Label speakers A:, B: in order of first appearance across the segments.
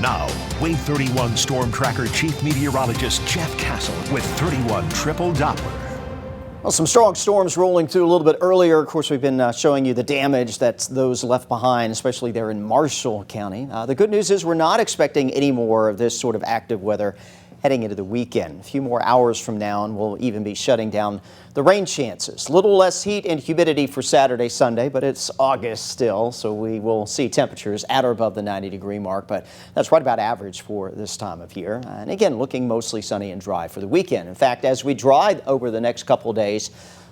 A: Now, Wave 31 Storm Tracker Chief Meteorologist Jeff Castle with 31 Triple Doppler.
B: Well, some strong storms rolling through a little bit earlier. Of course, we've been showing you the damage that's those left behind, especially there in Marshall County. The good news is we're not expecting any more of this sort of active weather heading into the weekend. A few more hours from now, and we'll even be shutting down the rain chances. Little less heat and humidity for Saturday, Sunday, but it's August still, so we will see temperatures at or above the 90-degree mark, but that's right about average for this time of year. And again, looking mostly sunny and dry for the weekend. In fact, as we dry over the next couple of days,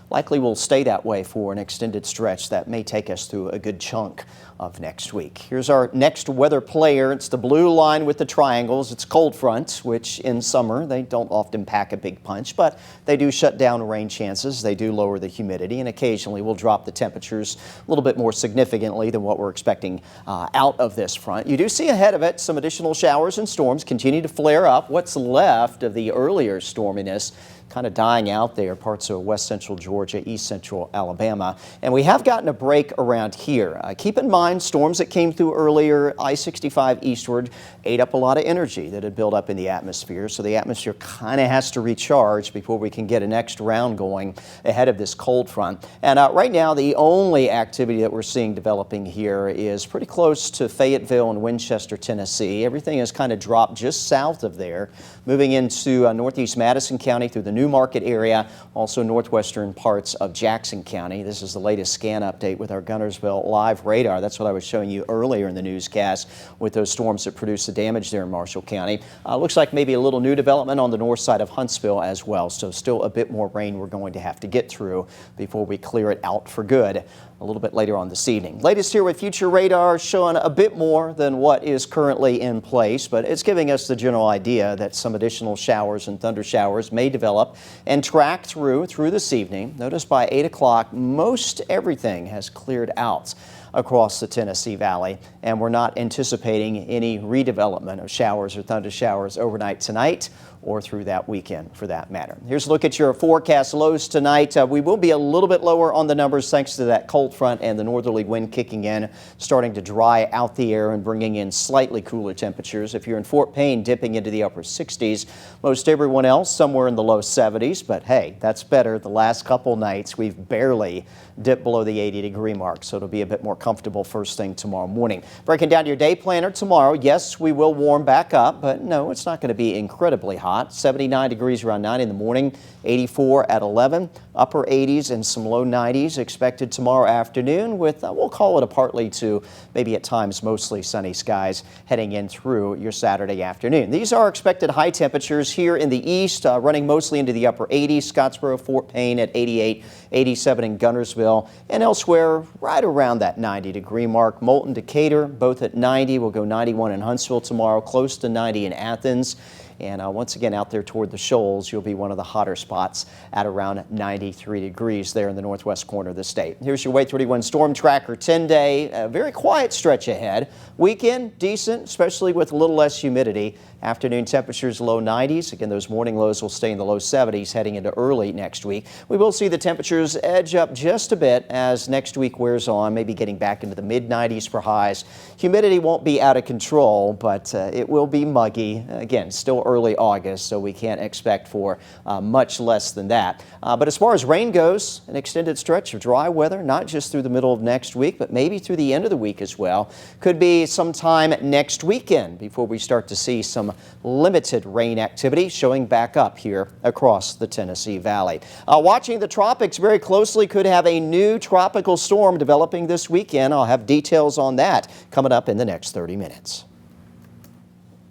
B: likely will stay that way for an extended stretch that may take us through a good chunk of next week. Here's our next weather player. It's the blue line with the triangles. It's cold fronts, which in summer they don't often pack a big punch, but they do shut down rain chances. They do lower the humidity, and occasionally will drop the temperatures a little bit more significantly than what we're expecting out of this front. You do see ahead of it some additional showers and storms continue to flare up. What's left of the earlier storminess kind of dying out there, parts of west central Georgia, east central Alabama. And we have gotten a break around here. Keep in mind, storms that came through earlier, I-65 eastward, ate up a lot of energy that had built up in the atmosphere. So the atmosphere kind of has to recharge before we can get a next round going ahead of this cold front. And right now, the only activity that we're seeing developing here is pretty close to Fayetteville and Winchester, Tennessee. Everything has kind of dropped just south of there, moving into northeast Madison County through the New Market area, also northwestern parts of Jackson County. This is the latest scan update with our Guntersville live radar. That's what I was showing you earlier in the newscast with those storms that produced the damage there in Marshall County. Looks like maybe a little new development on the north side of Huntsville as well. So still a bit more rain we're going to have to get through before we clear it out for good a little bit later on this evening. Latest here with future radar showing a bit more than what is currently in place, but it's giving us the general idea that some additional showers and thunder showers may develop and track through this evening. Notice by 8 o'clock, most everything has cleared out across the Tennessee Valley, and we're not anticipating any redevelopment of showers or thunder showers overnight tonight or through that weekend for that matter. Here's a look at your forecast lows tonight. We will be a little bit lower on the numbers thanks to that cold front and the northerly wind kicking in, starting to dry out the air and bringing in slightly cooler temperatures. If you're in Fort Payne, dipping into the upper 60s. Most everyone else somewhere in the low 70s, but hey, that's better. The last couple nights we've barely dipped below the 80-degree mark, so it'll be a bit more comfortable first thing tomorrow morning. Breaking down your day planner tomorrow, yes, we will warm back up, but no, it's not going to be incredibly hot. 79 degrees around 9 in the morning, 84 at 11, upper 80s and some low 90s expected tomorrow afternoon with, we'll call it a partly to maybe at times mostly sunny skies heading in through your Saturday afternoon. These are expected high temperatures here in the east, running mostly into the upper 80s, Scottsboro, Fort Payne at 88, 87 in Guntersville, and elsewhere right around that 90-degree mark. Moulton, Decatur, both at 90. We'll go 91 in Huntsville tomorrow, close to 90 in Athens. And once again, out there toward the Shoals, you'll be one of the hotter spots at around 93 degrees there in the northwest corner of the state. Here's your Wave 31 Storm Tracker 10-day, a very quiet stretch ahead. Weekend, decent, especially with a little less humidity. Afternoon temperatures low 90s. Again, those morning lows will stay in the low 70s heading into early next week. We will see the temperatures edge up just a bit as next week wears on, maybe getting back into the mid 90s for highs. Humidity won't be out of control, but it will be muggy. Again, still early August, so we can't expect for much less than that. But as far as rain goes, an extended stretch of dry weather, not just through the middle of next week, but maybe through the end of the week as well. Could be sometime next weekend before we start to see some limited rain activity showing back up here across the Tennessee Valley. Watching the tropics very closely, could have a new tropical storm developing this weekend. I'll have details on that coming up in the next 30 minutes.